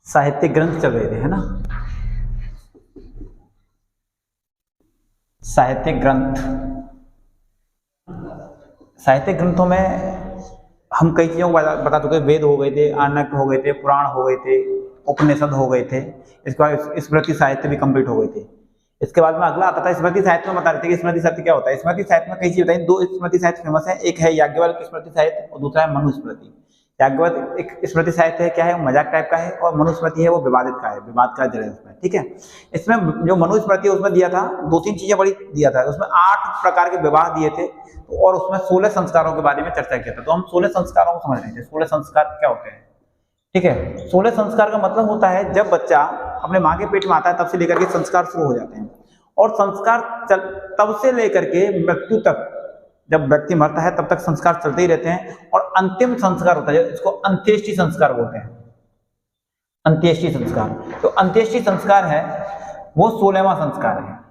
साहित्यिक ग्रंथ चल रहे थे, है ना। साहित्यिक ग्रंथ, साहित्यिक ग्रंथों में हम कई चीजों को बता चुके। वेद हो गए थे, आरण्यक हो गए थे, पुराण हो गए थे, उपनिषद हो गए थे। इसके बाद स्मृति साहित्य भी कंप्लीट हो गए थे। इसके बाद में अगला आता था स्मृति साहित्य में। बता रहे थे कि स्मृति साहित्य क्या होता है। स्मृति साहित्य में कई चीज बताई। दो स्मृति साहित्य फेमस है, एक है याज्ञवल्क्य स्मृति साहित्य और दूसरा है मनुस्मृति। याज्ञवल्क्य एक स्मृति साहित्य है, क्या है, मजाक टाइप का है, और मनुस्मृति है वो विवादित का है, विवाद का जड़ है उसमें, ठीक है। इसमें जो मनुस्मृति है उसमें दिया था 2-3 चीजें बड़ी दिया था। उसमें 8 प्रकार के विवाह दिए थे और उसमें 16 संस्कारों के बारे में चर्चा किया था। तो हम 16 संस्कारों को समझ रहे थे। 16 संस्कार क्या होते हैं, ठीक है। 16 संस्कार का मतलब होता है जब बच्चा अपने माँ के पेट में आता है तब से लेकर के संस्कार शुरू हो जाते हैं, और संस्कार तब से लेकर के मृत्यु तक, जब व्यक्ति मरता है तब तक संस्कार चलते ही रहते हैं। और अंतिम संस्कार होता है इसको अंत्येष्टि संस्कार बोलते हैं। अंत्येष्टि संस्कार, तो अंत्येष्टि संस्कार है वो 16वां संस्कार है।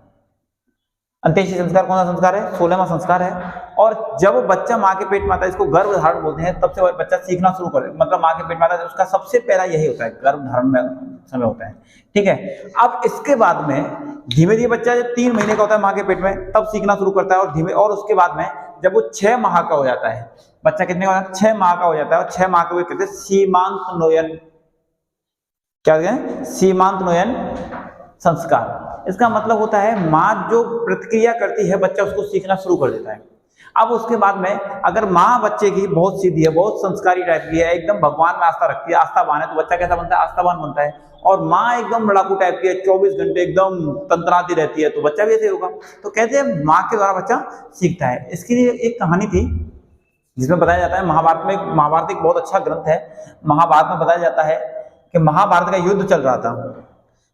अंत्येष्टि संस्कार कौन सा संस्कार है, 16वां संस्कार है। और जब बच्चा माँ के पेट में आता है, इसको गर्भ धारण बोलते हैं, तब से बच्चा सीखना शुरू करे, मतलब माँ के पेट में आता है उसका सबसे पहला यही होता है, गर्भ धारण में समय होता है, ठीक है। अब इसके बाद में धीमे धीमे बच्चा जब 3 महीने का होता है माँ के पेट में तब सीखना शुरू करता है, और धीमे, और उसके बाद में जब वो 6 माह का हो जाता है, बच्चा कितने का होता है, 6 माह का हो जाता है, और 6 माह के कहते हैं सीमांत नोयन, क्या कहते हैं, सीमांत नोयन संस्कार। इसका मतलब होता है माँ जो प्रतिक्रिया करती है बच्चा उसको सीखना शुरू कर देता है। अब उसके बाद में अगर माँ बच्चे की बहुत सीधी है, बहुत संस्कारी टाइप की है, एकदम भगवान में आस्था रखती है, आस्थावान है, तो बच्चा कैसा बनता है, आस्थावान बनता है। और माँ एकदम लड़ाकू टाइप की है, 24 घंटे एकदम तंत्राती रहती है, तो बच्चा भी ऐसे होगा। तो कहते हैं माँ के द्वारा बच्चा सीखता है। इसके लिए एक कहानी थी जिसमें बताया जाता है, महाभारत एक बहुत अच्छा ग्रंथ है। महाभारत में बताया जाता है कि महाभारत का युद्ध चल रहा था।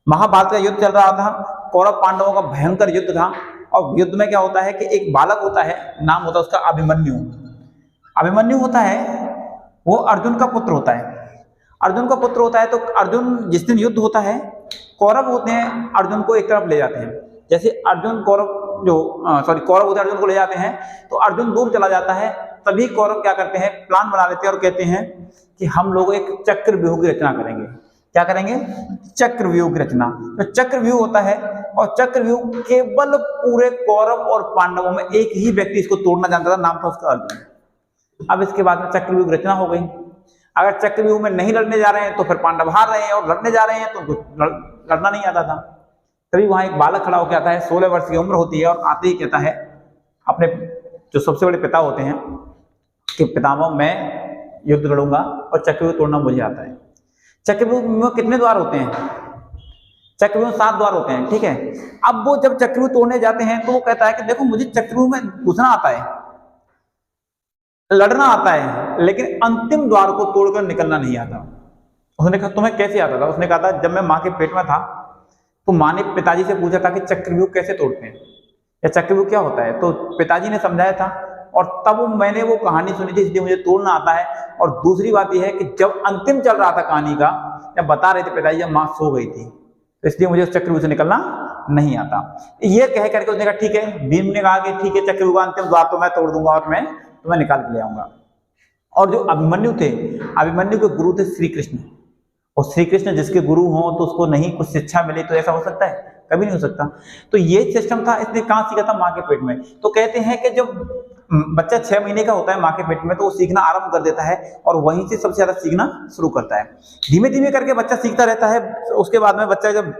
महाभारत का युद्ध चल रहा था, कौरव पांडवों का भयंकर युद्ध था। और युद्ध में क्या होता है कि एक बालक होता है, नाम होता है उसका अभिमन्यु। अभिमन्यु होता है वो अर्जुन का पुत्र होता है। अर्जुन का पुत्र होता है, तो अर्जुन जिस दिन युद्ध होता है, कौरव होते हैं अर्जुन को एक तरफ ले जाते हैं। जैसे अर्जुन कौरव कौरव होते हैं अर्जुन को ले जाते हैं, तो अर्जुन दूर चला जाता है। तभी कौरव क्या करते हैं, प्लान बना लेते हैं और कहते हैं कि हम लोग एक चक्रव्यूह की रचना करेंगे। क्या करेंगे, चक्रव्यूह की रचना। तो चक्रव्यूह होता है, और चक्रव्यूह केवल पूरे कौरव और पांडवों में एक ही व्यक्ति इसको तोड़ना जानता था, नाम था उसका अर्जुन। अब इसके बाद में चक्रव्यूह की रचना हो गई। अगर चक्रव्यूह में नहीं लड़ने जा रहे हैं तो फिर पांडव हार रहे हैं, और लड़ने जा रहे हैं तो उनको लड़ना नहीं आता था। तभी वहां एक बालक खड़ा होकर आता है, 16 वर्ष की उम्र होती है, और आते ही कहता है अपने जो सबसे बड़े पिता होते हैं कि पितामह मैं युद्ध लड़ूंगा और चक्रव्यूह तोड़ना मुझे आता है। चक्रव्यूह में कितने द्वार होते हैं, चक्रव्यूह 7 द्वार होते हैं, ठीक है। अब वो जब चक्रव्यूह तोड़ने जाते हैं तो वो कहता है कि देखो मुझे चक्रव्यूह में घुसना आता है, लड़ना आता है, लेकिन अंतिम द्वार को तोड़कर निकलना नहीं आता। उसने कहा तुम्हें कैसे आता था। उसने कहा था जब मैं माँ के पेट में था तो माँ ने पिताजी से पूछा था कि चक्रव्यूह कैसे तोड़ते हैं या चक्रव्यूह क्या होता है, तो पिताजी ने समझाया था, और तब मैंने वो कहानी सुनी थी, इसलिए मुझे तोड़ना आता है। और दूसरी बात यह है कि जब अंतिम चल रहा था कहानी का, जब बता रहे थे पिताजी, जब माँ सो गई थी, तो इसलिए मुझे उस चक्रव्यूह से निकलना नहीं आता। ये कह करके उसने कहा ठीक है। भीम ने कहा कि ठीक है, चक्रव्यूह का अंतिम द्वार तो मैं तोड़ दूंगा और मैं तुम्हें निकाल के ले आऊंगा। और जो अभिमन्यु थे, अभिमन्यु के गुरु थे श्री कृष्ण। और श्री कृष्ण जिसके गुरु हों तो उसको नहीं कुछ शिक्षा मिले तो ऐसा हो सकता है, कभी नहीं हो सकता। तो ये सिस्टम था, इसने कहाँ सीखा था, माँ के पेट में। तो कहते हैं कि जब बच्चा 6 महीने का होता है माँ के पेट में, तो वो सीखना आरंभ कर देता है, और वहीं से सबसे ज्यादा सीखना शुरू करता है। धीमे धीमे करके बच्चा सीखता रहता है। उसके बाद में बच्चा जब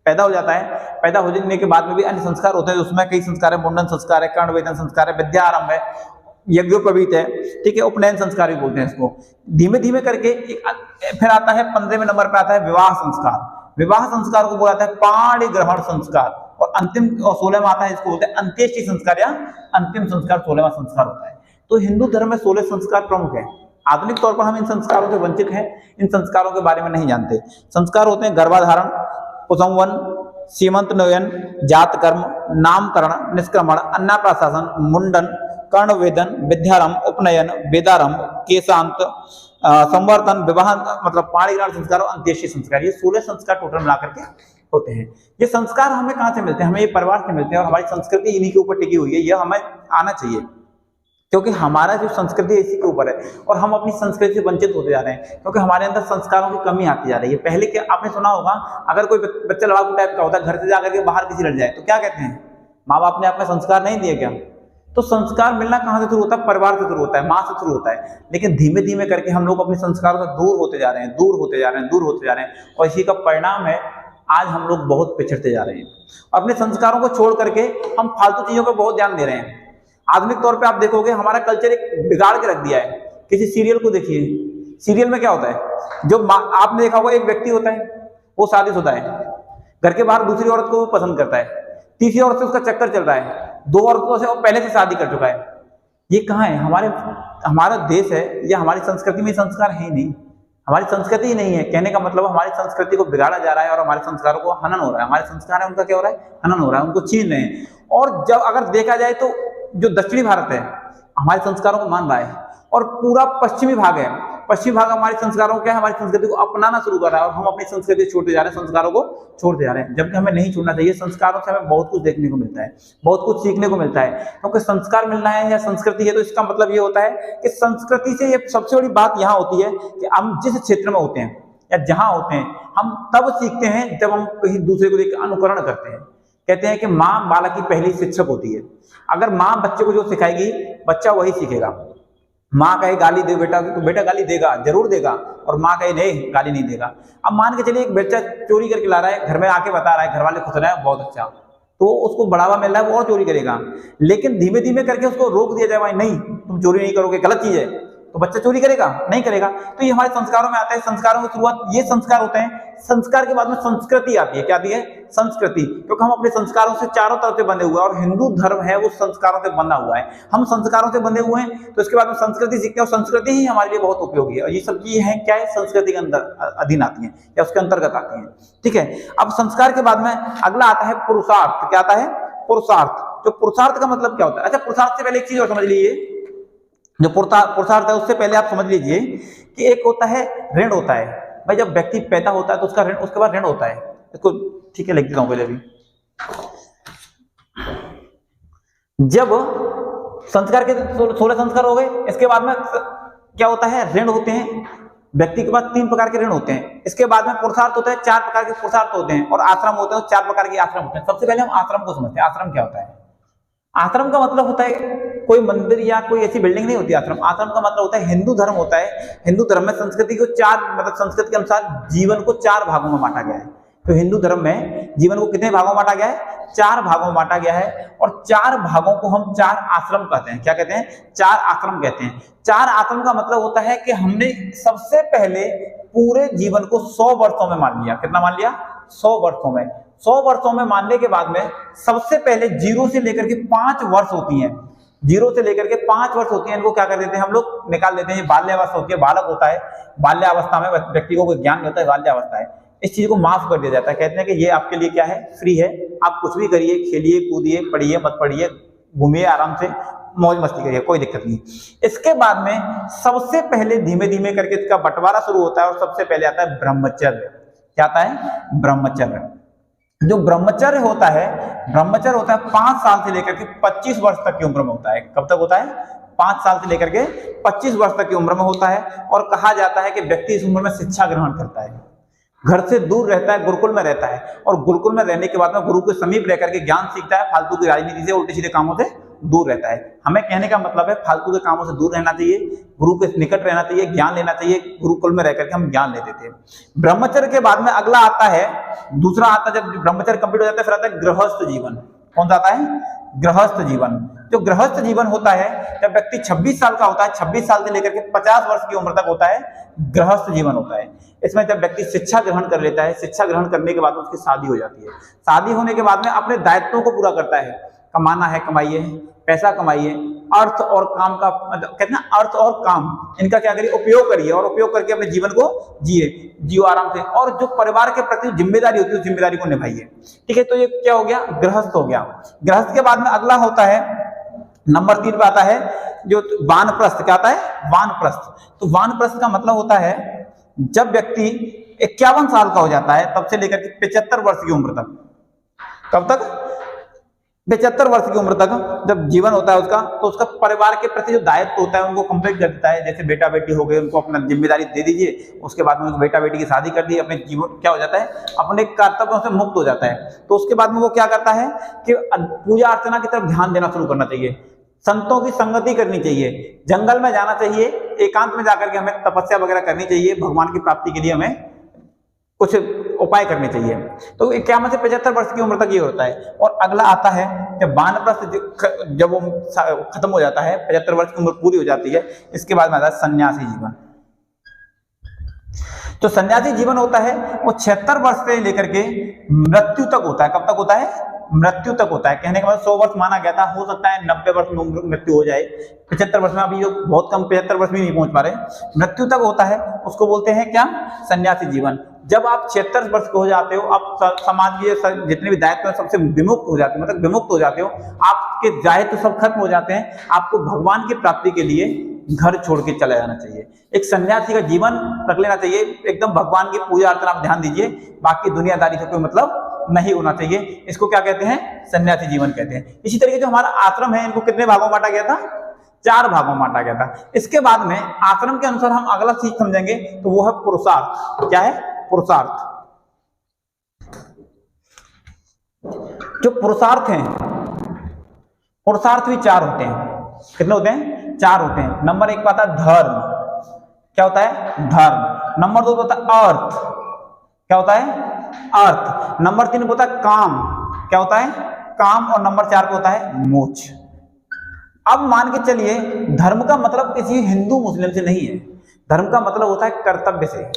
पैदा हो जाता है, पैदा हो जाने के बाद में भी अन्य संस्कार होते हैं। उसमें कई संस्कार है, मुंडन संस्कार है, कर्णवेदन संस्कार है, विद्या आरंभ है, यज्ञोपवीत है, ठीक है, उपनयन संस्कार भी बोलते हैं इसको। धीमे धीमे करके फिर आता है 15वें नंबर पे आता है विवाह संस्कार। विवाह संस्कार को बोला जाता है पाणी ग्रहण संस्कार। और अंतिम 16वां आता है, इसको बोलते हैं अंत्येष्टि संस्कार या अंतिम संस्कार, 16वां संस्कार होता है। तो हिंदू धर्म में 16 संस्कार प्रमुख है। आधुनिक तौर पर हम इन संस्कारों से वंचित हैं, इन संस्कारों के बारे में नहीं जानते। संस्कार होते हैं गर्भाधारण, कुसंवन, सीमंत नोयन, जात कर्म, नामकरण, निष्क्रमण, अन्नप्राशासन, मुंडन, कर्णवेदन, विद्यारंभ, उपनयन, वेदारंभ, केशांत, संवर्धन, विवाह, मतलब पाणिग्रहण संस्कार और अंत्येष्टि संस्कार। ये 16 संस्कार टोटल मिलाकर के होते हैं। ये संस्कार हमें कहाँ से मिलते हैं, हमें ये परिवार से मिलते हैं, और हमारी संस्कृति इन्हीं के ऊपर टिकी हुई है। यह हमें आना चाहिए। क्योंकि हमारा जो संस्कृति है इसी के ऊपर है और हम अपनी संस्कृति से वंचित होते जा रहे हैं, क्योंकि हमारे अंदर संस्कारों की कमी आती जा रही है। पहले क्या आपने सुना होगा, अगर कोई बच्चा लड़ाकू टाइप का होता है, घर से जाकर के बाहर किसी लड़ जाए तो क्या कहते हैं, माँ बाप ने आपने संस्कार नहीं दिए क्या? तो संस्कार मिलना कहाँ से शुरू होता है? परिवार से शुरू होता है, माँ से शुरू होता है। लेकिन धीमे धीमे करके हम लोग अपने संस्कारों से दूर होते जा रहे हैं, दूर होते जा रहे हैं, दूर होते जा रहे हैं, और इसी का परिणाम है आज हम लोग बहुत पिछड़ते जा रहे हैं। अपने संस्कारों को छोड़ करके हम फालतू चीजों पर बहुत ध्यान दे रहे हैं। आधुनिक तौर पे आप देखोगे हमारा कल्चर एक बिगाड़ के रख दिया है। किसी सीरियल को देखिए, सीरियल में क्या होता है, जो आपने देखा होगा एक व्यक्ति होता है, वो शादीशुदा है, घर के बाहर दूसरी औरत को वो पसंद करता है, तीसरी औरत से उसका चक्कर चल रहा है, 2 औरतों से वो पहले से शादी कर चुका है। ये कहाँ है? हमारा देश है या हमारी संस्कृति में संस्कार है ही नहीं, हमारी संस्कृति ही नहीं है। कहने का मतलब हमारी संस्कृति को बिगाड़ा जा रहा है और हमारे संस्कारों को हनन हो रहा है। हमारे संस्कार है उनका क्या हो रहा है? हनन हो रहा है, उनको छीन रहे हैं। और जब अगर देखा जाए तो जो दक्षिणी भारत है हमारे संस्कारों को मान रहा है, और पूरा पश्चिमी भाग है, पश्चिमी भाग हमारे संस्कारों को क्या है, हमारी संस्कृति को अपनाना शुरू कर रहा है, और हम अपनी संस्कृति छोड़ते जा रहे हैं, संस्कारों को छोड़ते जा रहे हैं, जबकि हमें नहीं छोड़ना चाहिए। संस्कारों से हमें बहुत कुछ देखने को मिलता है, बहुत कुछ सीखने को मिलता है, क्योंकि संस्कार मिलना है या संस्कृति है तो इसका मतलब ये होता है कि संस्कृति से ये सबसे बड़ी बात यहाँ होती है कि हम जिस क्षेत्र में होते हैं या जहाँ होते हैं, हम तब सीखते हैं जब हम कहीं दूसरे को देख अनुकरण करते हैं। कहते हैं कि माँ बालक की पहली शिक्षक होती है। अगर माँ बच्चे को जो सिखाएगी बच्चा वही सीखेगा। माँ कहे गाली दे बेटा तो बेटा गाली देगा, जरूर देगा, और माँ कहे नहीं गाली नहीं देगा। अब मान के चलिए एक बच्चा चोरी करके ला रहा है, घर में आके बता रहा है, घर वाले खुश रहे हैं, बहुत अच्छा, तो उसको बढ़ावा मिल रहा है, वो और चोरी करेगा। लेकिन धीमे धीमे करके उसको रोक दिया जाए, भाई नहीं तुम चोरी नहीं करोगे, गलत चीज है, तो बच्चा चोरी करेगा नहीं करेगा। तो ये हमारे संस्कारों में आता है। संस्कारों की शुरुआत ये संस्कार होते हैं। संस्कार के बाद में संस्कृति आती है। क्या आती है? संस्कृति, क्योंकि हम अपने संस्कारों से चारों तरफ से बंधे हुए हैं, और हिंदू धर्म है वो संस्कारों से बंधा हुआ है। हम संस्कारों से बंधे हुए हैं, तो इसके बाद में संस्कृति सीखते हैं, और संस्कृति ही हमारे लिए बहुत उपयोगी है। और ये सब चीजें हैं क्या है, संस्कृति के अंदर अधीन आती है या उसके अंतर्गत आती है। ठीक है, अब संस्कार के बाद में अगला आता है पुरुषार्थ। क्या आता है? पुरुषार्थ। तो पुरुषार्थ का मतलब क्या होता है? अच्छा, पुरुषार्थ से पहले एक चीज और समझ लीजिए, जो पुरुषार्थ है उससे पहले आप समझ लीजिए कि एक होता है ऋण होता है। भाई जब व्यक्ति पैदा होता है तो उसका ऋण, उसके बाद ऋण होता है। इसको ठीक है लिख देता हूं पहले भी। जब संस्कार के 16 संस्कार हो गए, इसके बाद में क्या होता है? ऋण होते हैं। व्यक्ति के पास 3 प्रकार के ऋण होते हैं। इसके बाद में पुरुषार्थ होता है, 4 प्रकार के पुरुषार्थ होते हैं, और आश्रम होते हैं, 4 प्रकार के आश्रम होते हैं। सबसे पहले हम आश्रम को समझते हैं। आश्रम क्या होता है? आश्रम का मतलब होता है कोई मंदिर या कोई ऐसी बिल्डिंग नहीं होती। आश्रम का मतलब होता है हिंदू धर्म होता है। हिंदू धर्म में संस्कृति को 4 मतलब संस्कृति के अनुसार जीवन को 4 भागों में बांटा गया है। तो हिंदू धर्म में जीवन को कितने भागों में बांटा गया है? 4 भागों में बांटा गया है, और 4 भागों को हम 4 आश्रम कहते हैं। क्या कहते हैं? 4 आश्रम कहते हैं। 4 आश्रम का मतलब होता है कि हमने सबसे पहले पूरे जीवन को 100 वर्षों में मान लिया। कितना मान लिया? 100 वर्षों में। 100 वर्षों में मानने के बाद में सबसे पहले 0 से लेकर के 5 वर्ष होती हैं। 0 से लेकर के 5 वर्ष होती हैं, इनको क्या कर देते हैं हम लोग? निकाल देते हैं। बाल्यावस्था होती है, बालक होता है। बाल्यावस्था में व्यक्ति को कोई ज्ञान नहीं होता है, बाल्यावस्था है। इस चीज को माफ कर दिया जाता है। कहते हैं कि ये आपके लिए क्या है? फ्री है, आप कुछ भी करिए, खेलिए कूदिए, पढ़िए मत पढ़िए, घूमिए आराम से, मौज मस्ती करिए, कोई दिक्कत नहीं। इसके बाद में सबसे पहले धीमे धीमे करके इसका बंटवारा शुरू होता है, और सबसे पहले आता है ब्रह्मचर्य। क्या आता है? ब्रह्मचर्य। जो ब्रह्मचर्य होता है 5 साल से लेकर के 25 वर्ष तक की उम्र में होता है। कब तक होता है? 5 साल से लेकर के 25 वर्ष तक की उम्र में होता है। और कहा जाता है कि व्यक्ति इस उम्र में शिक्षा ग्रहण करता है, घर से दूर रहता है, गुरुकुल में रहता है, और गुरुकुल में रहने के बाद में गुरु के समीप रह करके ज्ञान सीखता है। फालतू की राजनीति से, उल्टे सीधे कामों से दूर रहता है। हमें कहने का मतलब है फालतू के कामों से दूर रहना चाहिए, गुरु के निकट रहना चाहिए, ज्ञान लेना चाहिए। गुरुकुल में रह करके हम ज्ञान लेते थे। ब्रह्मचर्य के बाद में अगला आता है, दूसरा आता है, जब ब्रह्मचर्य कंप्लीट हो जाता है फिर आता है गृहस्थ जीवन। कौन सा आता है? गृहस्थ जीवन। जो गृहस्थ जीवन होता है जब व्यक्ति 26 साल का होता है, 26 साल से लेकर के 50 वर्ष की उम्र तक होता है, गृहस्थ जीवन होता है। इसमें जब व्यक्ति शिक्षा ग्रहण कर लेता है, शिक्षा ग्रहण करने के बाद उसकी शादी हो जाती है। शादी होने के बाद में अपने दायित्वों को पूरा करता है। कमाना है कमाइए, पैसा कमाइए, अर्थ और काम का मतलब कहते हैं अर्थ और काम, इनका क्या करिए? उपयोग करिए, और उपयोग करके अपने जीवन को जियो आराम से। और जो परिवार के प्रति जिम्मेदारी होती है उस जिम्मेदारी को निभाइए। ठीक है, तो ये क्या हो गया? गृहस्थ हो गया। गृहस्थ के बाद में अगला होता है, नंबर 3 पे आता है जो वानप्रस्थ। क्या आता है? वानप्रस्थ। तो वानप्रस्थ का मतलब होता है जब व्यक्ति 51 साल का हो जाता है, तब से लेकर के 75 वर्ष की उम्र तक। कब तक? 75 वर्ष की उम्र तक जब जीवन होता है उसका, तो उसका परिवार के प्रति जो दायित्व होता है उनको कंप्लीट कर देता है। जैसे बेटा बेटी हो गए, उनको अपना जिम्मेदारी दे दीजिए, उसके बाद में उनको बेटा बेटी की शादी कर दी, अपने जीवन क्या हो जाता है, अपने कर्तव्यों से मुक्त हो जाता है। तो उसके बाद में वो क्या करता है कि पूजा अर्चना की तरफ ध्यान देना शुरू करना चाहिए, संतों की संगति करनी चाहिए, जंगल में जाना चाहिए, एकांत में जाकर के हमें तपस्या वगैरह करनी चाहिए, भगवान की प्राप्ति के लिए हमें कुछ उपाय करने चाहिए। तो 51 से 75 वर्ष की उम्र तक ये होता है। और अगला आता है जब वानप्रस्थ, जब वो खत्म हो जाता है, 75 वर्ष की उम्र पूरी हो जाती है, इसके बाद में आता है सन्यासी जीवन। तो सन्यासी जीवन होता है वो 76 वर्ष से लेकर के मृत्यु तक होता है। कब तक होता है? मृत्यु तक होता है। कहने के बाद 100 वर्ष माना गया था, हो सकता है 90 वर्ष में मृत्यु हो जाए, 75 वर्ष में अभी जो बहुत कम 75 वर्ष में नहीं पहुंच पा रहे, मृत्यु तक होता है, उसको बोलते हैं क्या? सन्यासी जीवन। जब आप 76 वर्ष के हो जाते हो, आप समाज के जितने भी दायित्व हैं सबसे विमुक्त हो जाते हो, मतलब विमुक्त हो जाते हो, आपके दायित्व सब खत्म हो जाते हैं, आपको भगवान की प्राप्ति के लिए घर छोड़ के चला जाना चाहिए। एक सन्यासी का जीवन रख लेना चाहिए, एकदम भगवान की पूजा अर्चना आप ध्यान दीजिए, बाकी दुनियादारी से कोई मतलब नहीं होना चाहिए। इसको क्या कहते हैं? सन्यासी जीवन कहते हैं। इसी तरीके जो हमारा आश्रम है, इनको कितने भागों में बांटा गया था? 4 भागों में बांटा गया था। इसके बाद में आश्रम के अनुसार हम अगला चीज समझेंगे, तो वो है पुरुषार्थ। क्या है? पुरुषार्थ। जो पुरुषार्थ हैं, पुरुषार्थ भी 4 होते हैं। कितने होते हैं? 4 होते हैं। नंबर 1 आता है धर्म। क्या होता है? धर्म। नंबर 2 होता है अर्थ। क्या होता है? अर्थ। नंबर 3 होता है काम। क्या होता है? काम। और नंबर 4 पे होता है मोक्ष। अब मान के चलिए, धर्म का मतलब किसी हिंदू मुस्लिम से नहीं है, धर्म का मतलब होता है कर्तव्य से।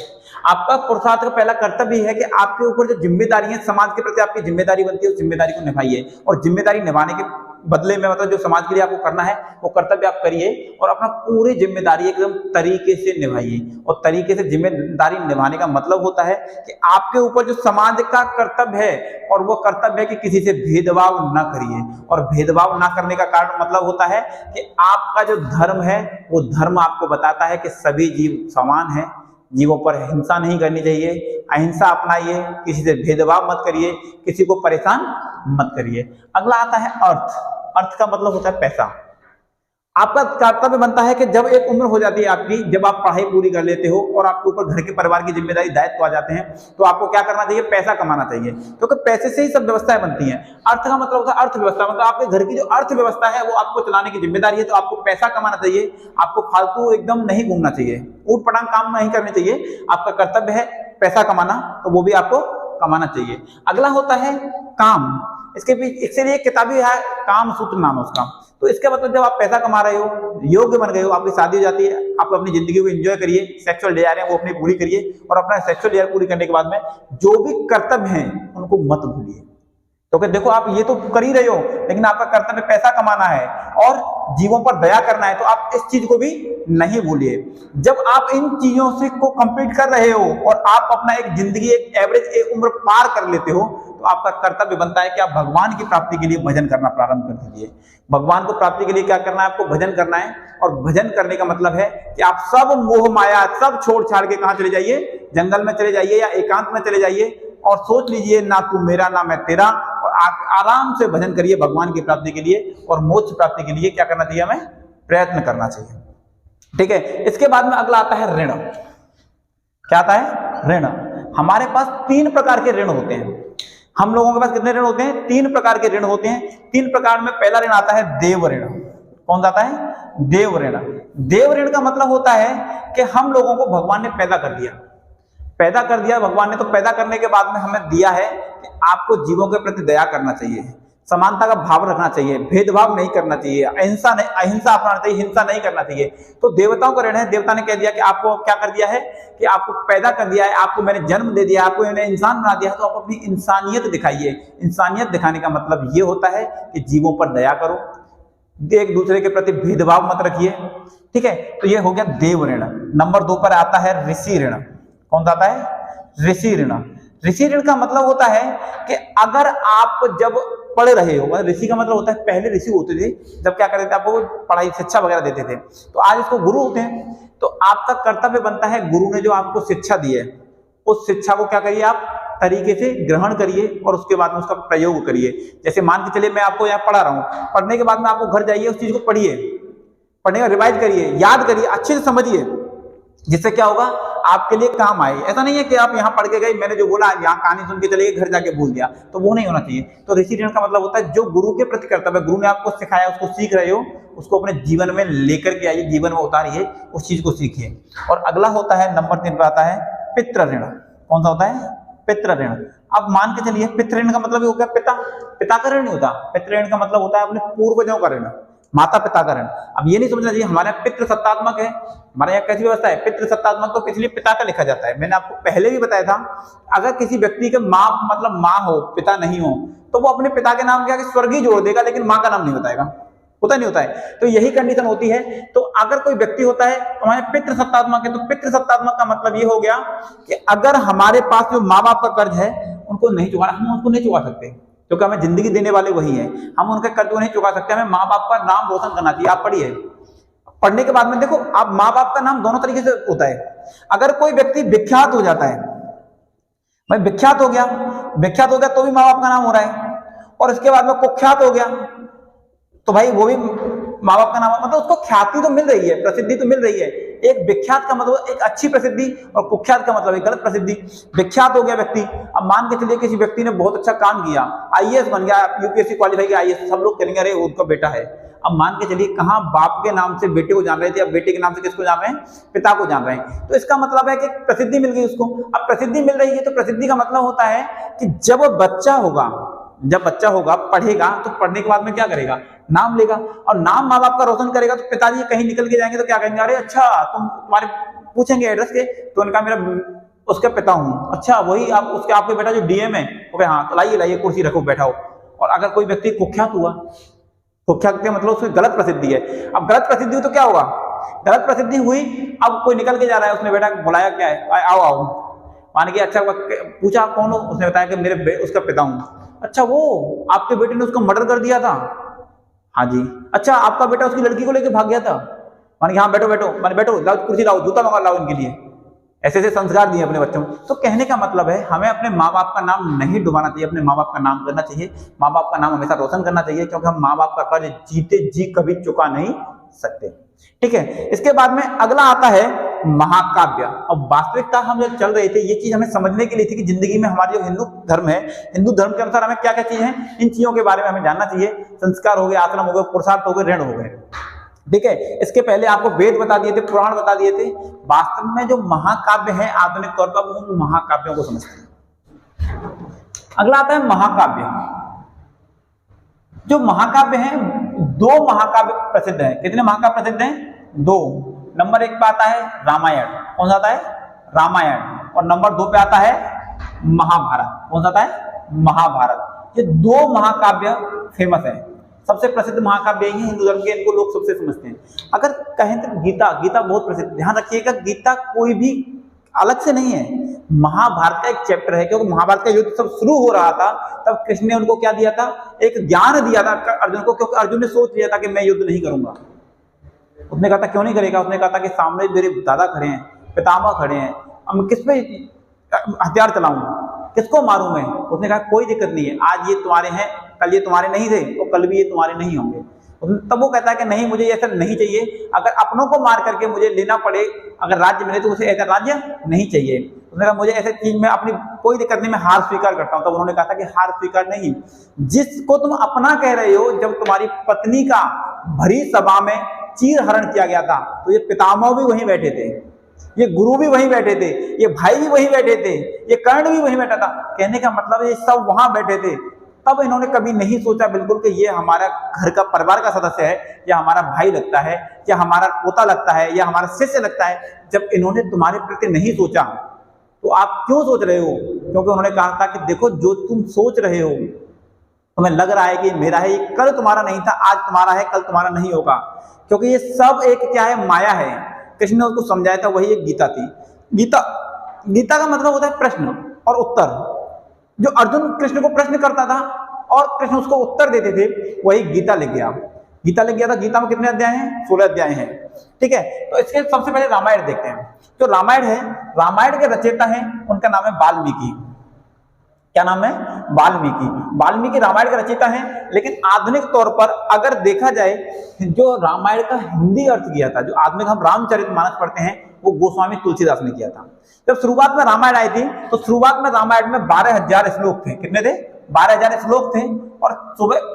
आपका पुरुषार्थ का पहला कर्तव्य है कि आपके ऊपर जो जिम्मेदारी है, समाज के प्रति आपकी जिम्मेदारी बनती है, उस जिम्मेदारी को निभाइए। और जिम्मेदारी निभाने के बदले में, मतलब जो समाज के लिए आपको करना है वो कर्तव्य आप करिए, और अपना पूरी जिम्मेदारी एकदम तरीके से निभाइए। और तरीके से जिम्मेदारी निभाने का मतलब होता है कि आपके ऊपर जो समाज का कर्तव्य है, और वो कर्तव्य है कि किसी से भेदभाव ना करिए। और भेदभाव ना करने का कारण मतलब होता है कि आपका जो धर्म है, वो धर्म आपको बताता है कि सभी जीव समान हैं, जीवों पर हिंसा नहीं करनी चाहिए, अहिंसा अपनाइए, किसी से भेदभाव मत करिए, किसी को परेशान मत करिए। अगला आता है अर्थ। अर्थ का मतलब होता है पैसा। आपका कर्तव्य बनता है कि जब एक उम्र हो जाती है आपकी, जब आप पढ़ाई पूरी कर लेते हो और आपके ऊपर घर के परिवार की जिम्मेदारी दायित्व आ जाते हैं, तो आपको क्या करना चाहिए? पैसा कमाना चाहिए, क्योंकि पैसे से ही सब व्यवस्थाएं बनती हैं। अर्थ का मतलब होता है अर्थव्यवस्था, मतलब आपके घर की जो अर्थव्यवस्था है वो आपको चलाने की जिम्मेदारी है। तो आपको पैसा कमाना चाहिए, आपको फालतू एकदम नहीं घूमना चाहिए, ऊट पटांग काम नहीं करने चाहिए। आपका कर्तव्य है पैसा कमाना, तो वो भी आपको कमाना चाहिए। अगला होता है काम। इसके बीच इससे लिए किताबी है, काम सूत्र नाम है उसका। तो इसका मतलब जब आप पैसा कमा रहे हो, योग्य बन गए हो, आपकी शादी हो जाती है, आप अपनी जिंदगी को एंजॉय करिए, सेक्सुअल डिजायर है वो अपनी पूरी करिए, और अपना सेक्सुअल डिजायर पूरी करने के बाद में जो भी कर्तव्य हैं उनको मत भूलिए। क्योंकि देखो, आप ये तो कर ही रहे हो, लेकिन आपका कर्तव्य पैसा कमाना है और जीवों पर दया करना है, तो आप इस चीज को भी नहीं भूलिए। जब आप इन चीजों से को कंप्लीट कर रहे हो और आप अपना एक जिंदगी, एक एवरेज एक उम्र पार कर लेते हो, तो आपका कर्तव्य बनता है कि आप भगवान की प्राप्ति के लिए भजन करना प्रारंभ कर दीजिए। भगवान को प्राप्ति के लिए क्या करना है? आपको भजन करना है। और भजन करने का मतलब है कि आप सब मोह माया सब छोड़ छाड़ के कहां चले जाइए? जंगल में चले जाइए या एकांत में चले जाइए, और सोच लीजिए ना तू मेरा ना मैं तेरा, और आराम से भजन करिए भगवान की प्राप्ति के लिए। और मोक्ष प्राप्ति के लिए क्या करना चाहिए? हमें प्रयत्न करना चाहिए। ठीक है। इसके बाद में अगला आता है ऋण। क्या आता है? ऋण। हमारे पास 3 प्रकार के ऋण होते हैं। हम लोगों के पास कितने ऋण होते हैं? 3 प्रकार के ऋण होते हैं। 3 प्रकार में पहला ऋण आता है देव ऋण। कौन सा आता है? देव ऋण। देव ऋण का मतलब होता है कि हम लोगों को भगवान ने पैदा कर दिया, पैदा कर दिया भगवान ने, तो पैदा करने के बाद में हमें दिया है कि आपको जीवों के प्रति दया करना चाहिए, समानता का भाव रखना चाहिए, भेदभाव नहीं करना चाहिए, अहिंसा अपनाना चाहिए, हिंसा नहीं करना चाहिए। तो देवताओं का ऋण है। देवता ने कह दिया कि आपको क्या कर दिया है कि आपको पैदा कर दिया है, आपको मैंने जन्म दे दिया, आपको मैंने इंसान बना दिया है, तो आप अपनी इंसानियत दिखाइए। इंसानियत दिखाने का मतलब ये होता है कि जीवों पर दया करो, एक दूसरे के प्रति भेदभाव मत रखिए। ठीक है। तो ये हो गया देव ऋण। नंबर 2 पर आता है ऋषि ऋण। कौन सा आता है? ऋषि ऋण। ऋषि ऋण का मतलब होता है कि अगर आप जब पढ़ रहे हो, ऋषि का मतलब होता है पहले ऋषि होते थे, जब क्या करते थे? आपको पढ़ाई शिक्षा वगैरह देते थे, तो आज इसको गुरु होते हैं। तो आपका कर्तव्य बनता है, गुरु ने जो आपको शिक्षा दी है उस शिक्षा को क्या करिए? आप तरीके से ग्रहण करिए और उसके बाद में उसका प्रयोग करिए। जैसे मान के चलिए मैं आपको यहाँ पढ़ा रहा हूँ, पढ़ने के बाद में आपको घर जाइए उस चीज को पढ़िए, पढ़ने का रिवाइज करिए, याद करिए, अच्छे से समझिए, जिससे क्या होगा आपके लिए काम आए। ऐसा नहीं है कि आप यहाँ पढ़ के गए, मैंने जो बोला यहाँ कहानी सुन के चले गए, घर जाके भूल गया, तो वो नहीं होना चाहिए। तो ऋषि ऋण का मतलब होता है जो गुरु के प्रति कर्तव्य, गुरु ने आपको सिखाया, उसको सीख रहे हो, उसको अपने जीवन में लेकर के आइए, जीवन में उतारिए, उस चीज को सीखिए। और अगला होता है नंबर 3 पे आता है पितृ ऋण। कौन सा होता है? पितृ ऋण। अब मान के चलिए पितृ ऋण का मतलब ये हो गया पिता, पिता का ऋण नहीं होता। पितृ ऋण का मतलब होता है अपने पूर्वजों का ऋण, माता पिता का ऋण। अब ये नहीं समझना चाहिए हमारे यहाँ पितृ सत्तात्मक है, हमारे यहाँ कैसी व्यवस्था है पितृ सत्तात्मक, तो इसलिए पिता का लिखा जाता है। मैंने आपको पहले भी बताया था, अगर किसी व्यक्ति के माँ मतलब माँ हो, पिता नहीं हो, तो वो अपने पिता के नाम के आगे स्वर्गीय जोड़ देगा, लेकिन माँ का नाम नहीं बताएगा। होता नहीं होता है, तो यही कंडीशन होती है। तो अगर कोई व्यक्ति होता है तो हमारे पितृ सत्तात्मक है, तो पितृ सत्तात्मक का मतलब ये हो गया कि अगर हमारे पास जो माँ बाप का कर्ज है उनको नहीं चुकाना, हम उनको नहीं चुका सकते, क्योंकि हमें जिंदगी देने वाले वही है, हम उनके कर्ज को नहीं चुका सकते। हमें माँ बाप का नाम रोशन करना चाहिए। आप पढ़िए, पढ़ने के बाद में देखो, आप माँ बाप का नाम दोनों तरीके से होता है। अगर कोई व्यक्ति विख्यात हो जाता है, भाई विख्यात हो गया तो भी माँ बाप का नाम हो रहा है, और इसके बाद में कुख्यात हो गया तो भाई वो भी माँ बाप का नाम, मतलब उसको ख्याति तो मिल रही है, प्रसिद्धि तो मिल रही है। एक विख्यात का मतलब एक अच्छी प्रसिद्धि, और कुख्यात का मतलब एक गलत प्रसिद्धि। विख्यात हो गया व्यक्ति, अब मान के चलिए किसी व्यक्ति ने बहुत अच्छा काम किया, आईएएस बन गया, यूपीएससी क्वालिफाई किया, आईएएस, सब लोग कहेंगे अरे उनका बेटा है। अब मान के चलिए कहाँ बाप के नाम से बेटे को जान रहे थे, अब बेटे के नाम से किसको जान रहे हैं? पिता को जान रहे हैं। तो इसका मतलब है कि प्रसिद्धि मिल गई उसको। अब प्रसिद्धि मिल रही है तो प्रसिद्धि का मतलब होता है कि जब बच्चा होगा पढ़ेगा, तो पढ़ने के बाद में क्या करेगा? नाम लेगा, और नाम माँ बाप का रोशन करेगा। तो पिताजी कहीं निकल के जाएंगे तो क्या कहेंगे? अरे अच्छा, तुम तुम्हारे पूछेंगे एड्रेस के, तो उनका मेरा उसका पिता हूँ। अच्छा, वही आप उसके आपके बेटा जो डीएम है? ओके हाँ, तो लाइए कुर्सी रखो, बैठाओ। और अगर कोई व्यक्ति कुख्यात हुआ, कुख्यात के मतलब उसकी गलत प्रसिद्धि है। अब गलत प्रसिद्धि हुई तो क्या होगा? गलत प्रसिद्धि हुई, अब कोई निकल के जा रहा है, उसने बेटा बुलाया, क्या है, आओ, मान के अच्छा पूछा कौन हो, उसने बताया कि मेरे उसका पिता हूँ। अच्छा, वो आपके बेटे ने उसको मर्डर कर दिया था? हाँ जी। अच्छा, आपका बेटा उसकी लड़की को लेकर भाग गया था? माने हाँ, बैठो, माने बैठो, लाओ कुर्सी, लाओ जूता मंगा लाओ इनके लिए। ऐसे ऐसे संस्कार दिए अपने बच्चों को। तो कहने का मतलब है हमें अपने माँ बाप का नाम नहीं डुबाना चाहिए, अपने माँ बाप का नाम करना चाहिए, माँ बाप का नाम हमेशा रोशन करना चाहिए, क्योंकि हम माँ बाप का कर्ज जीते जी कभी चुका नहीं सकते। ठीक है, इसके बाद में अगला आता है महाकाव्य। अब वास्तविकता हम जब चल रहे थे, ये चीज हमें समझने के लिए थी कि जिंदगी में हमारे जो हिंदू धर्म है, हिंदू धर्म के अनुसार हमें क्या क्या चीज है, इन चीजों के बारे में हमें जानना चाहिए। संस्कार हो गए, आश्रम हो गए, पुरुषार्थ हो गए, ऋण हो गए। ठीक है, इसके पहले आपको वेद बता दिए थे, पुराण बता दिए थे। वास्तव में जो महाकाव्य है आधुनिक तौर पर, उन महाकाव्यों को समझते हैं। अगला आता है महाकाव्य। जो महाकाव्य है, 2 महाकाव्य प्रसिद्ध है। कितने महाकाव्य प्रसिद्ध हैं? 2। नंबर 1 पे आता है रामायण। कौन सा आता है? रामायण। और नंबर 2 पे आता है महाभारत। कौन सा आता है? महाभारत। ये 2 महाकाव्य फेमस है। सबसे प्रसिद्ध महाकाव्य यही है हिंदू धर्म के, इनको लोग सबसे समझते हैं। अगर कहें तो गीता बहुत प्रसिद्ध। ध्यान रखिएगा, गीता कोई भी अलग से नहीं है, महाभारत का एक चैप्टर है। क्योंकि महाभारत का युद्ध सब शुरू हो रहा था, तब कृष्ण ने उनको क्या दिया था? एक ज्ञान दिया था अर्जुन को, क्योंकि अर्जुन ने सोच लिया था कि मैं युद्ध नहीं करूंगा। उसने कहा था क्यों नहीं करेगा? उसने कहा था कि सामने मेरे दादा खड़े हैं, पितामह खड़े हैं, अब मैं किस पे हथियार चलाऊं, किसको मारूं मैं? उसने कहा कोई दिक्कत नहीं है, आज ये तुम्हारे हैं, कल ये तुम्हारे नहीं थे, तो कल भी ये तुम्हारे नहीं होंगे। तब वो कहता है कि नहीं, मुझे ऐसा नहीं चाहिए, अगर अपनों को मार करके मुझे लेना पड़े, अगर राज्य मिले तो उसे ऐसा राज्य नहीं चाहिए। उसने कहा मुझे ऐसे चीज में अपनी कोई दिक्कत नहीं, मैं हार स्वीकार करता हूं। तब उन्होंने कहा था कि हार स्वीकार नहीं, जिसको तुम अपना कह रहे हो, जब तुम्हारी पत्नी का भरी सभा में चीर हरण किया गया था, तो ये पितामह भी वहीं बैठे थे, ये गुरु भी वहीं बैठे थे, ये भाई भी वहीं बैठे थे, ये कर्ण भी वहीं बैठा था। कहने का मतलब ये सब वहां बैठे थे। तब इन्होंने कभी नहीं सोचा बिल्कुल कि ये हमारा घर का परिवार का सदस्य है, या हमारा भाई लगता है, या हमारा पोता लगता है, या हमारा शिष्य लगता है। जब इन्होंने तुम्हारे प्रति नहीं सोचा, तो आप क्यों सोच रहे हो? क्योंकि उन्होंने कहा था कि देखो, जो तुम सोच रहे हो, तुम्हें लग रहा है कि मेरा है, ये कल तुम्हारा नहीं था, आज तुम्हारा है, कल तुम्हारा नहीं होगा। क्योंकि ये सब एक क्या है? माया है। कृष्ण ने उसको समझाया था, वही एक गीता थी। गीता का मतलब होता है प्रश्न और उत्तर। जो अर्जुन कृष्ण को प्रश्न करता था और कृष्ण उसको उत्तर देते थे, वही गीता लिख गया। था। गीता में कितने अध्याय हैं? 16 अध्याय हैं। ठीक है, तो इसके सबसे पहले रामायण देखते हैं। जो रामायण है, रामायण के रचयिता हैं, उनका नाम है वाल्मीकि। क्या नाम है? वाल्मीकि। वाल्मीकि रामायण के रचयिता हैं, लेकिन आधुनिक तौर पर अगर देखा जाए जो रामायण का हिंदी अर्थ किया था, जो आधुनिक हम रामचरितमानस पढ़ते हैं, वो गोस्वामी तुलसीदास ने किया था। जब शुरुआत में रामायण आई थी तो शुरुआत में रामायण में 12,000 श्लोक थे। कितने थे? 12,000 श्लोक थे, और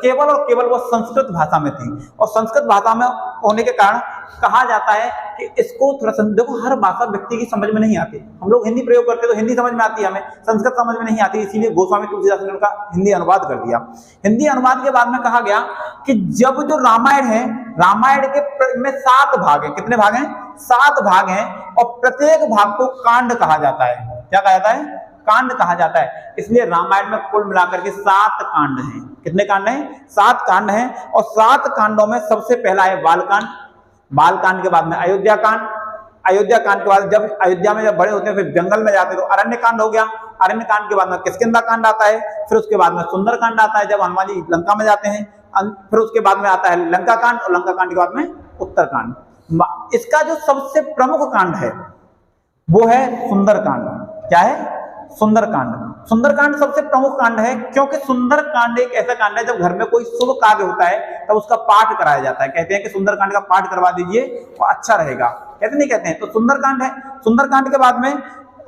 केवल और केवल वो संस्कृत भाषा में थी। और संस्कृत भाषा में होने के कारण कहा जाता है कि इसको थोड़ा देखो, हर भाषा व्यक्ति की समझ में नहीं आती। हम लोग हिंदी प्रयोग करते तो हिंदी समझ में आती है, हमें संस्कृत समझ में नहीं आती, इसीलिए गोस्वामी तुलसीदास ने उनका हिंदी अनुवाद कर दिया। हिंदी अनुवाद के बाद में कहा गया कि जब जो रामायण है, रामायण के में 7 भाग हैं। कितने भाग हैं? 7 भाग हैं, और प्रत्येक भाग को कांड कहा जाता है। क्या कहा जाता है? कांड कहा जाता है। इसलिए रामायण में कुल मिलाकर के 7 कांड हैं। कितने कांड हैं? 7 कांड हैं। और 7 कांडों में सबसे पहला है बालकांड। बालकांड के बाद में अयोध्या कांड। अयोध्या कांड के बाद जब अयोध्या में जब बड़े होते हैं फिर जंगल में जाते हैं तो अरण्य कांड हो गया। अरण्य कांड के बाद में किष्किंधा कांड आता है। फिर उसके बाद में सुंदर कांड आता है जब हनुमान जी लंका में जाते हैं। फिर उसके बाद में आता है लंका कांड, और लंका कांड के बाद में उत्तर कांड। इसका जो सबसे प्रमुख कांड है वो है सुंदर कांड। क्या है? सुंदरकांड। सुंदरकांड सबसे प्रमुख कांड है, क्योंकि सुंदरकांड एक ऐसा कांड है जब घर में कोई शुभ कार्य होता है तब उसका पाठ कराया जाता है। कहते हैं कि सुंदरकांड का पाठ करवा दीजिए तो अच्छा रहेगा, कहते नहीं कहते हैं? तो सुंदरकांड है। सुंदरकांड के बाद में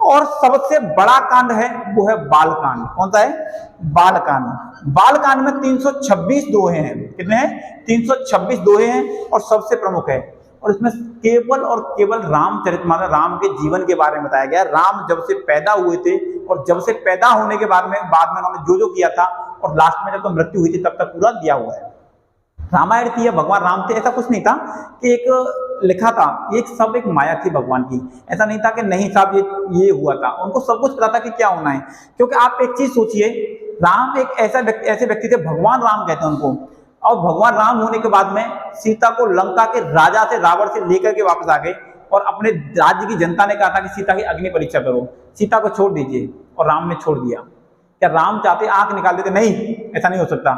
और सबसे बड़ा कांड है वो है बालकांड। कौन सा है? बालकांड। बालकांड में 326 दोहे हैं। कितने हैं? 326 दोहे हैं, और सबसे प्रमुख है। और इसमें केवल और केवल रामचरितमानस, राम के जीवन के बारे में बताया गया। राम जब से पैदा हुए थे और जब से पैदा होने के बाद में उन्होंने जो किया था, और लास्ट में जब तो मृत्यु हुई थी तब तक पूरा दिया हुआ है। रामायण थी या भगवान राम थे, ऐसा कुछ नहीं था कि एक लिखा था, एक सब एक माया थी भगवान की। ऐसा नहीं था कि नहीं साहब ये हुआ था, उनको सब कुछ पता था कि क्या होना है। क्योंकि आप एक चीज सोचिए, राम एक ऐसे व्यक्ति थे, भगवान राम कहते हैं उनको। और भगवान राम होने के बाद में सीता को लंका के राजा से, रावण से लेकर के वापस आ गए, और अपने राज्य की जनता ने कहा था कि सीता की अग्नि परीक्षा करो, सीता को छोड़ दीजिए, और राम ने छोड़ दिया। क्या राम चाहते आंख निकाल देते? नहीं, ऐसा नहीं हो सकता।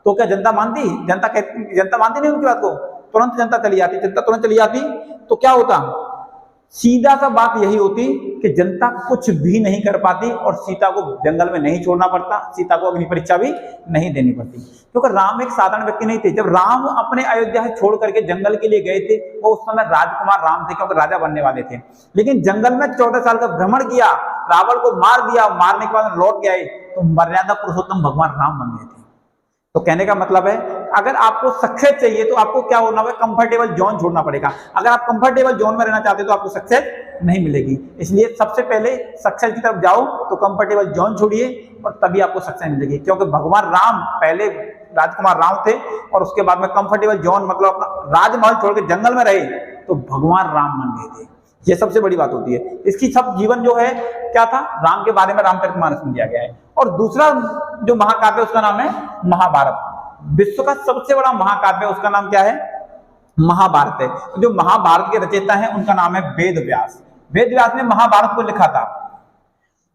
तो क्या जनता मानती? जनता मानती नहीं उनकी बात को, तुरंत जनता चली जाती। जनता तुरंत चली जाती तो क्या होता? सीधा सा बात यही होती कि जनता कुछ भी नहीं कर पाती, और सीता को जंगल में नहीं छोड़ना पड़ता, सीता को अग्नि परीक्षा भी नहीं देनी पड़ती। क्योंकि राम एक साधारण व्यक्ति नहीं थे। जब राम अपने अयोध्या से छोड़ करके जंगल के लिए गए थे, वो उस समय राजकुमार राम थे, क्योंकि राजा बनने वाले थे। लेकिन जंगल में 14 साल का भ्रमण किया, रावण को मार दिया, मारने के बाद लौट गए, तो मर्यादा पुरुषोत्तम भगवान राम बन गए थे। तो कहने का मतलब है, अगर आपको सक्सेस चाहिए तो आपको क्या होना है? कंफर्टेबल जोन छोड़ना पड़ेगा। अगर आप कंफर्टेबल जोन में रहना चाहते हो तो आपको सक्सेस नहीं मिलेगी। इसलिए सबसे पहले सक्सेस की तरफ जाओ तो कंफर्टेबल जोन छोड़िए, और तभी आपको सक्सेस मिलेगी। क्योंकि भगवान राम पहले राजकुमार राम थे, और उसके बाद में कंफर्टेबल जोन मतलब अपना राजमहल छोड़ के जंगल में रहे तो भगवान राम बन गए थे। ये सबसे बड़ी बात होती है। इसकी सब जीवन जो है क्या था? राम के बारे में रामचरितमानस में दिया गया है। और दूसरा जो महाकाव्य है उसका नाम है महाभारत। विश्व का सबसे बड़ा महाकाव्य, उसका नाम क्या है? महाभारत है। तो जो महाभारत के रचयिता हैं उनका नाम है वेद व्यास। वेद व्यास ने महाभारत को लिखा था।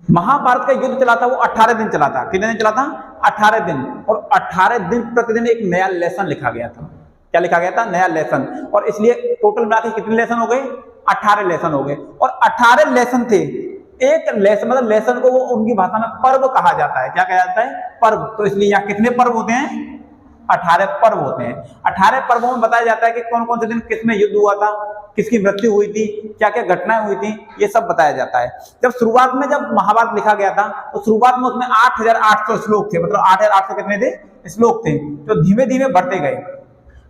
महाभारत का युद्ध चला था वो 18 दिन चला था। कितने दिन चला था? 18 दिन। और 18 दिन प्रतिदिन एक नया लेसन लिखा गया था। क्या लिखा गया था? नया लेसन। और इसलिए टोटल मिलाकर कितने लेसन हो गए? 18 लेसन हो गए। और 18 लेसन थे। एक लेसन मतलब लेसन को वो उनकी भाषा में पर्व कहा जाता है। क्या कहा जाता है? पर्व। तो इसलिए यहाँ कितने पर्व होते हैं? 18 पर्व होते हैं। 18 पर्वों में बताया जाता है कि कौन कौन से दिन किसमें युद्ध हुआ था, किसकी मृत्यु हुई थी, क्या क्या घटनाएं हुई थी, ये सब बताया जाता है। जब शुरुआत में जब महाभारत लिखा गया था तो शुरुआत में उसमें 8,800 श्लोक थे। मतलब 8,800 कितने थे? श्लोक थे, जो धीमे धीमे बढ़ते गए।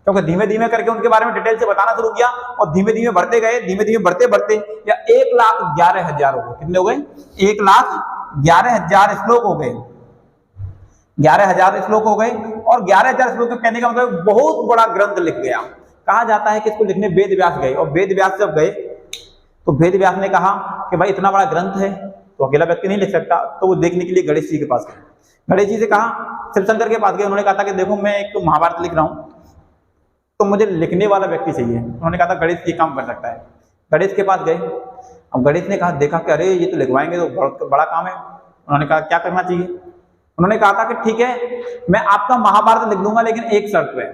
क्योंकि धीमे धीमे करके उनके बारे में डिटेल से बताना शुरू किया, और धीमे धीमे बढ़ते गए। धीमे धीमे बढ़ते बढ़ते या 1,11,000 हो गए। कितने हो गए? 1,11,000 श्लोक हो गए। 11,000 श्लोक हो गए। और 11,000 श्लोक कहने का मतलब बहुत बड़ा ग्रंथ लिख गया। कहा जाता है कि इसको लिखने वेद व्यास गए, और वेद व्यास जब गए तो वेद व्यास ने कहा कि भाई इतना बड़ा ग्रंथ है तो अकेला व्यक्ति नहीं लिख सकता। तो वो देखने के लिए गणेश जी के पास गए। गणेश जी से कहा, शिवशंकर के पास गए। उन्होंने कहा था कि देखो मैं एक महाभारत लिख रहा हूँ, तो मुझे लिखने वाला व्यक्ति चाहिए। उन्होंने कहा था गणेश ये काम कर सकता है। गणेश के पास गए। अब गणेश ने कहा, देखा कि अरे ये तो लिखवाएंगे तो बड़ा काम है। उन्होंने कहा क्या करना चाहिए? उन्होंने कहा था कि ठीक है मैं आपका महाभारत लिख दूंगा, लेकिन एक शर्त है।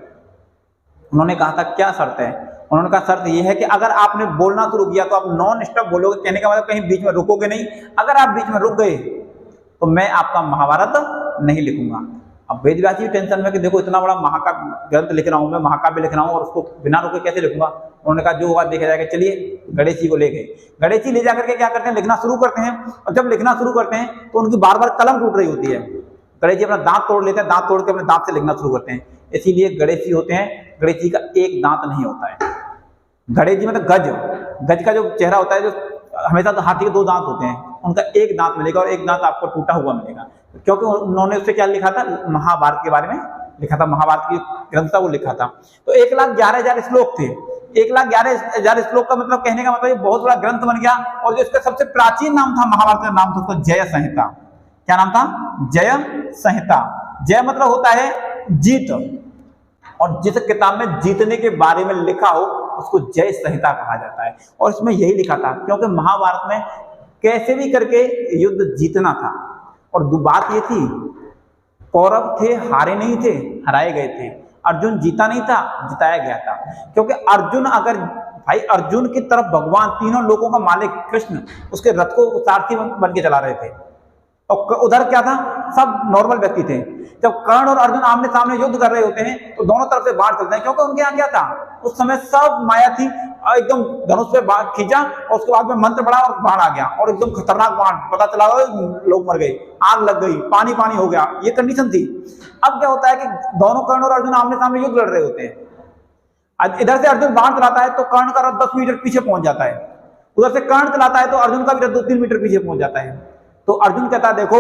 उन्होंने कहा था क्या शर्त है? उन्होंने कहा शर्त ये है कि अगर आपने बोलना शुरू किया तो आप नॉन स्टॉप बोलोगे। कहने का मतलब कहीं बीच में रुकोगे नहीं। अगर आप बीच में रुक गए तो मैं आपका महाभारत नहीं लिखूंगा। अब वेद व्यास जी टेंशन में कि देखो इतना बड़ा महाकाव्य ग्रंथ लिख रहा हूँ मैं, महाकाव्य लिख रहा हूँ, और उसको बिना रोके कैसे लिखूंगा। उन्होंने कहा जो होगा देखा जाएगा, चलिए गणेश जी को ले गए। गणेश जी ले जाकर के क्या करते हैं, लिखना शुरू करते हैं, और जब लिखना शुरू करते हैं तो उनकी बार बार कलम टूट रही होती है। गणेश जी अपना दांत तोड़ लेते हैं, दांत तोड़ के अपने दांत से लिखना शुरू करते हैं। इसीलिए गणेश जी होते हैं, गणेश जी का एक दांत नहीं होता है। गणेश जी मतलब गज, गज का जो चेहरा होता है, जो हमेशा तो हाथी के 2 दांत होते हैं, उनका एक दांत मिलेगा, और एक दांत आपको टूटा हुआ मिलेगा, क्योंकि उन्होंने उससे क्या लिखा था, महाभारत के बारे में लिखा था, महाभारत की ग्रंथ था वो लिखा था। तो 1,11,000 श्लोक थे। 1,11,000 श्लोक का मतलब, कहने का मतलब ये बहुत बड़ा ग्रंथ बन गया। और जो इसका सबसे प्राचीन नाम था, महाभारत का नाम था उसका जय संहिता। क्या नाम था, जय संहिता। जय मतलब होता है जीत, और जिस किताब में जीतने के बारे में लिखा हो उसको जय संहिता कहा जाता है। और इसमें यही लिखा था, क्योंकि महाभारत में कैसे भी करके युद्ध जीतना था। और बात ये थी, कौरव थे हारे नहीं थे, हराए गए थे। अर्जुन जीता नहीं था, जिताया गया था। क्योंकि अर्जुन, अगर भाई अर्जुन की तरफ भगवान, तीनों लोगों का मालिक कृष्ण, उसके रथ को सारथी बन के चला रहे थे, और उधर क्या था, सब नॉर्मल व्यक्ति थे। जब कर्ण और अर्जुन आमने सामने युद्ध कर रहे होते हैं तो दोनों तरफ से बाण चलते हैं, क्योंकि उनके यहाँ क्या था, उस समय सब माया थी, एकदम धनुष पे बाण खींचा, और उसके बाद में मंत्र पड़ा और बाण आ गया, और एकदम खतरनाक बाण, पता चला लोग मर गए, आग लग गई, पानी पानी हो गया, ये कंडीशन थी। अब क्या होता है कि दोनों कर्ण और अर्जुन आमने सामने युद्ध लड़ रहे होते हैं। इधर से अर्जुन बाण चलाता है तो कर्ण का रथ 10 मीटर पीछे पहुंच जाता है, उधर से कर्ण चलाता है तो अर्जुन का भी रथ 2-3 मीटर पीछे पहुंच जाता है। तो अर्जुन कहता है देखो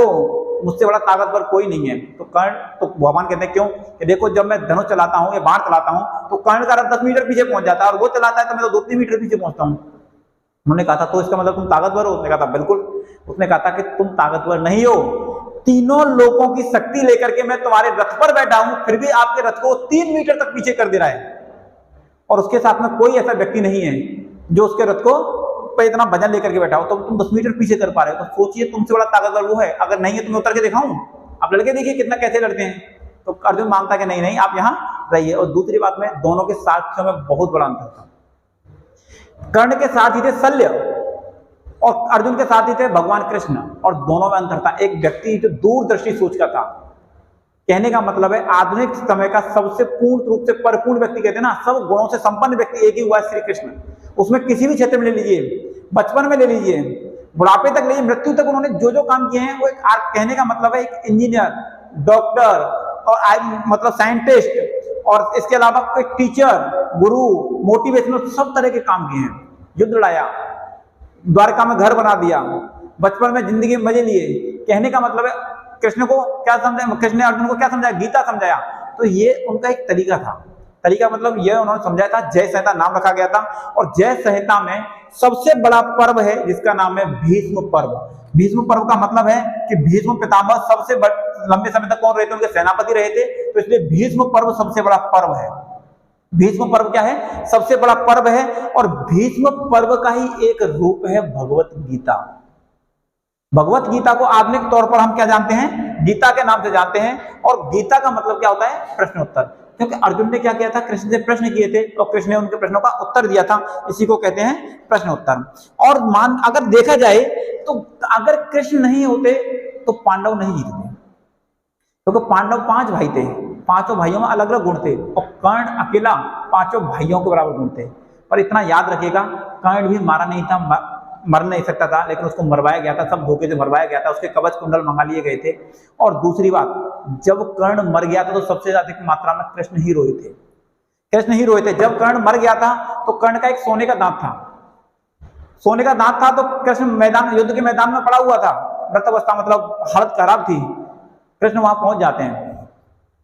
मुझसे बड़ा ताकतवर कोई नहीं है। तो कर्ण, तो भगवान कहते हैं क्यों, कि देखो जब मैं धनुष चलाता हूँ या बाण चलाता हूँ तो कर्ण का रथ 10 मीटर पीछे पहुंच जाता है, और वो चलाता है तो मैं तो 2-3 मीटर पीछे पहुंचता हूँ। उन्होंने कहा था तो इसका मतलब तुम ताकतवर हो? उसने कहा था बिल्कुल। उसने कहा था कि तुम ताकतवर नहीं हो, तीनों लोगों की शक्ति लेकर के मैं तुम्हारे रथ पर बैठा हूं, फिर भी आपके रथ को 3 मीटर तक पीछे कर दे रहा है, और उसके साथ में कोई ऐसा व्यक्ति नहीं है जो उसके रथ को पे इतना वजन लेकर के बैठा हो, तो तुम 10 मीटर पीछे कर पा रहे हो। तो सोचिए तुमसे बड़ा ताकतवर वो है, अगर नहीं है तो मैं उतर के दिखाऊं? आप लड़के देखिए कितना कैसे लड़ते हैं। तो अर्जुन मानता कि नहीं नहीं आप यहाँ रहिए। और दूसरी बात में, दोनों के सारथियों में बहुत बड़ा अंतर था। कर्ण के सारथी थे शल्य, और अर्जुन के सारथी थे भगवान कृष्ण, और दोनों में अंतर था। एक व्यक्ति जो दूरदर्शी सोच का था, कहने का मतलब है आधुनिक समय का सबसे पूर्ण रूप से परिपूर्ण व्यक्ति, कहते हैं ना, सब गुणों से संपन्न व्यक्ति एक ही हुआ है, श्री कृष्ण। उसमें किसी भी क्षेत्र में ले लीजिए, बचपन में ले लीजिए, बुढ़ापे तक ले लीजिए, मृत्यु तक उन्होंने जो जो काम किए हैं वो एक, कहने का मतलब है एक इंजीनियर, डॉक्टर, और मतलब साइंटिस्ट, और इसके अलावा एक टीचर, गुरु, मोटिवेशनल, सब तरह के काम किए हैं। युद्ध लड़ाया, द्वारका में घर बना दिया, बचपन में जिंदगी में मजे लिए। कहने का मतलब है कृष्ण को क्या समझाया, कृष्ण ने अर्जुन को क्या समझाया, गीता समझाया। तो ये उनका एक तरीका था। तरीका मतलब यह उन्होंने समझाया था, जय संहिता नाम रखा गया था। और जय संहिता में सबसे बड़ा पर्व है जिसका नाम है भीष्म पर्व। भीष्म पर्व का मतलब है कि भीष्म पितामह सबसे लंबे समय तक कौन रहे थे, उनके सेनापति रहे थे, तो इसलिए भीष्म पर्व सबसे बड़ा पर्व है। भीष्म पर्व क्या है, सबसे बड़ा पर्व है। और भीष्म पर्व का ही एक रूप है भगवत गीता। भगवत गीता को आधुनिक तौर पर हम क्या जानते हैं, गीता के नाम से जानते हैं। और गीता का मतलब क्या होता है, प्रश्नोत्तर। क्योंकि अर्जुन ने क्या किया था, कृष्ण से प्रश्न किए थे और कृष्ण ने उनके प्रश्नों का उत्तर दिया था, इसी को कहते हैं प्रश्नोत्तर। और अगर देखा जाए तो अगर कृष्ण नहीं होते तो पांडव नहीं जीतते, क्योंकि पांडव 5 भाई थे, 5 भाइयों में अलग अलग गुण थे, और कर्ण अकेला 5 भाइयों के बराबर गुण थे। पर इतना याद रखिएगा, कर्ण भी मारा नहीं था, मर नहीं सकता था, लेकिन उसको मरवाया गया था, सब धोखे से मरवाया गया था, उसके कवच कुंडल मंगा लिए गए थे। और दूसरी बात, जब कर्ण मर गया था तो सबसे अधिक मात्रा में कृष्ण ही रोए थे, कृष्ण ही रोए थे। जब कर्ण मर गया था तो कर्ण का एक सोने का दांत था, सोने का दांत था, तो कृष्ण मैदान, युद्ध के मैदान में पड़ा हुआ था, मृत अवस्था, मतलब हालत खराब थी। कृष्ण वहां पहुंच जाते हैं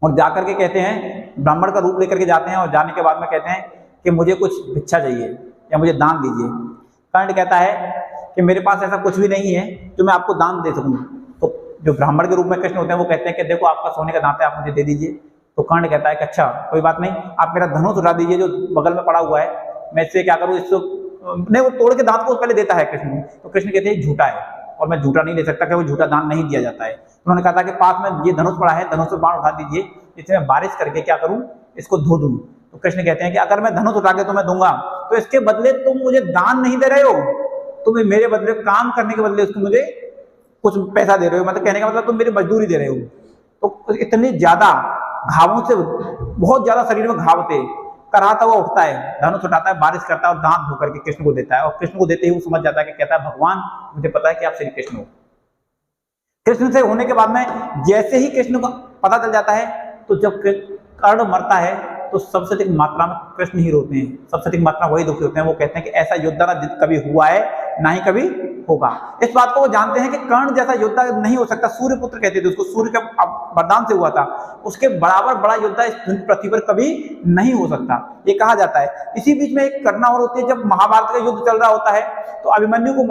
और जाकर के कहते हैं, ब्राह्मण का रूप लेकर के जाते हैं, और जाने के बाद में कहते हैं कि मुझे कुछ भिक्षा चाहिए या मुझे दान दीजिए। कर्ण कहता है कि मेरे पास ऐसा कुछ भी नहीं है जो मैं आपको दान दे सकूं। तो जो ब्राह्मण के रूप में कृष्ण होते हैं वो कहते हैं कि देखो आपका सोने का दांत है, आप मुझे दे दीजिए। तो कर्ण कहता है कि अच्छा कोई बात नहीं, आप मेरा धनुष उठा दीजिए जो बगल में पड़ा हुआ है, मैं इससे क्या करूँ, इसको नहीं, वो तोड़ के दांत को पहले देता है कृष्ण। तो कृष्ण कहते हैं झूठा है और मैं झूठा नहीं ले सकता, कि वो झूठा दान नहीं दिया जाता है। उन्होंने कहा था कि पास में ये धनुष पड़ा है, धनुष से बाण उठा दीजिए, इससे मैं बारिश करके क्या करूं, इसको धो दूं। तो कृष्ण कहते हैं कि अगर मैं धनुष उठा के तुम्हें दूंगा तो इसके बदले तुम मुझे दान नहीं दे रहे हो, तुम्हें मेरे बदले काम करने के बदले उसको मुझे कुछ पैसा दे रहे हो, मतलब कहने का मतलब तुम मेरी मजदूरी दे रहे हो। तो इतनी ज्यादा घावों से, बहुत ज्यादा शरीर में घाव थे, कराता हुआ उठता है, धनुष उठाता है, बारिश करता है और दांत धो करके कृष्ण को देता है। और कृष्ण को देते ही वो समझ जाता है कि कहता है भगवान मुझे पता है कि आप श्री कृष्ण हो। कृष्ण से होने के बाद में जैसे ही कृष्ण को पता चल जाता है, तो जब कर्ण मरता है तो सबसे अधिक मात्रा में कृष्ण ही रोते हैं, सबसे अधिक मात्रा वही दुखी होते हैं। वो कहते हैं कि ऐसा योद्धा ना कभी हुआ है ना ही कभी होगा। इस बात को वो जानते हैं कि कर्ण जैसा योद्धा नहीं हो सकता। सूर्यपुत्र कहते थे उसको, सूर्य का वरदान से हुआ था, उसके बराबर बड़ा योद्धा इस पृथ्वी पर कभी नहीं हो सकता, ये कहा जाता है। इसी बीच में एक घटना और होती है, जब महाभारत का युद्ध चल रहा होता है तो अभिमन्यु को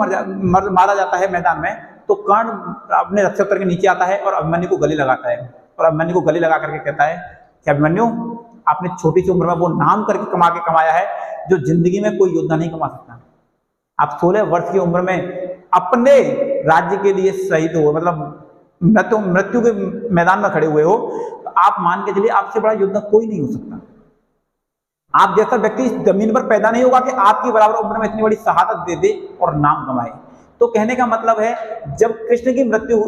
मारा जाता है मैदान में। तो कर्ण अपने रक्षक के नीचे आता है और अभिमन्यु को गले लगाता है, और अभिमन्यु को गले लगा करके कहता है कि अभिमन्यु, आपने छोटी सी उम्र में वो नाम करके कमाया है जो जिंदगी में कोई योद्धा नहीं कमा सकता। आप 16 वर्ष की उम्र में अपने राज्य के लिए शहीद हो, मतलब मृत्यु के मैदान में खड़े हुए हो, तो आप मान के चलिए आपसे बड़ा योद्धा कोई नहीं हो सकता। आप जैसा व्यक्ति इस जमीन पर पैदा नहीं होगा कि आपकी बराबर उम्र में इतनी बड़ी शहादत दे दे और नाम कमाए। तो कहने का मतलब है, जब कृष्ण की मृत्यु,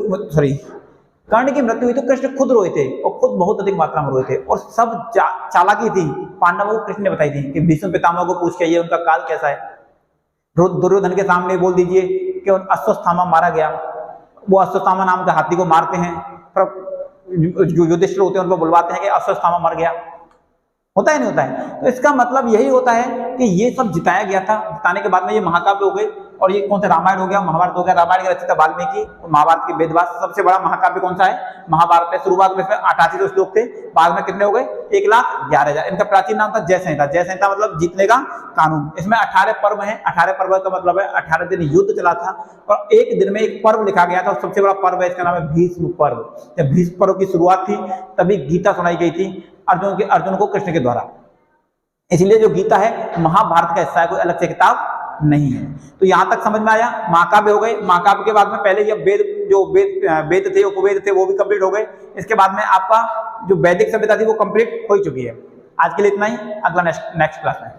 कर्ण की मृत्यु हुई तो कृष्ण खुद रोए थे, और खुद बहुत अधिक मात्रा में रोए थे। और सब चालाकी थी पांडवों को कृष्ण ने बताई थी कि भीष्म पितामह को पूछ के आइए उनका काल कैसा है। दुर्योधन के सामने बोल दीजिए कि अश्वत्थामा मारा गया। वो अश्वत्थामा नाम के हाथी को मारते हैं, पर जो युधिष्ठिर होते हैं उनको बुलवाते हैं कि अश्वत्थामा मर गया। होता है नहीं होता है। तो इसका मतलब यही होता है कि ये सब जिताया गया था। जिताने के बाद में ये महाकाव्य हो गए, और ये कौन सा रामायण हो गया, महाभारत हो गया। रामायण की रचयिता वाल्मीकि, महाभारत की वेदव्यास। सबसे बड़ा महाकाव्य कौन सा है, महाभारत है। शुरुआत में इसमें 88 श्लोक थे, बाद में कितने हो गए, 1,11,000। इनका प्राचीन नाम था जय संहिता। जय संहिता मतलब जीतने का कानून। इसमें 18 पर्व है। 18 पर्व का मतलब है 18 दिन युद्ध चला था, और एक दिन में एक पर्व लिखा गया था। सबसे बड़ा पर्व है, इसका नाम है भीष्म पर्व। जब भीष्म पर्व की शुरुआत थी तभी गीता सुनाई गई थी अर्जुन को कृष्ण के द्वारा। इसलिए जो गीता है महाभारत का हिस्सा है, कोई अलग से किताब नहीं है। तो यहां तक समझ में आया। महाकाव्य हो गए। महाकाव्य के बाद में पहले ये वेद थे, उपवेद थे, वो भी कंप्लीट हो गए। इसके बाद में आपका जो वैदिक सभ्यता थी वो कंप्लीट हो चुकी है। आज के लिए इतना ही, अगला नेक्स्ट क्लास में।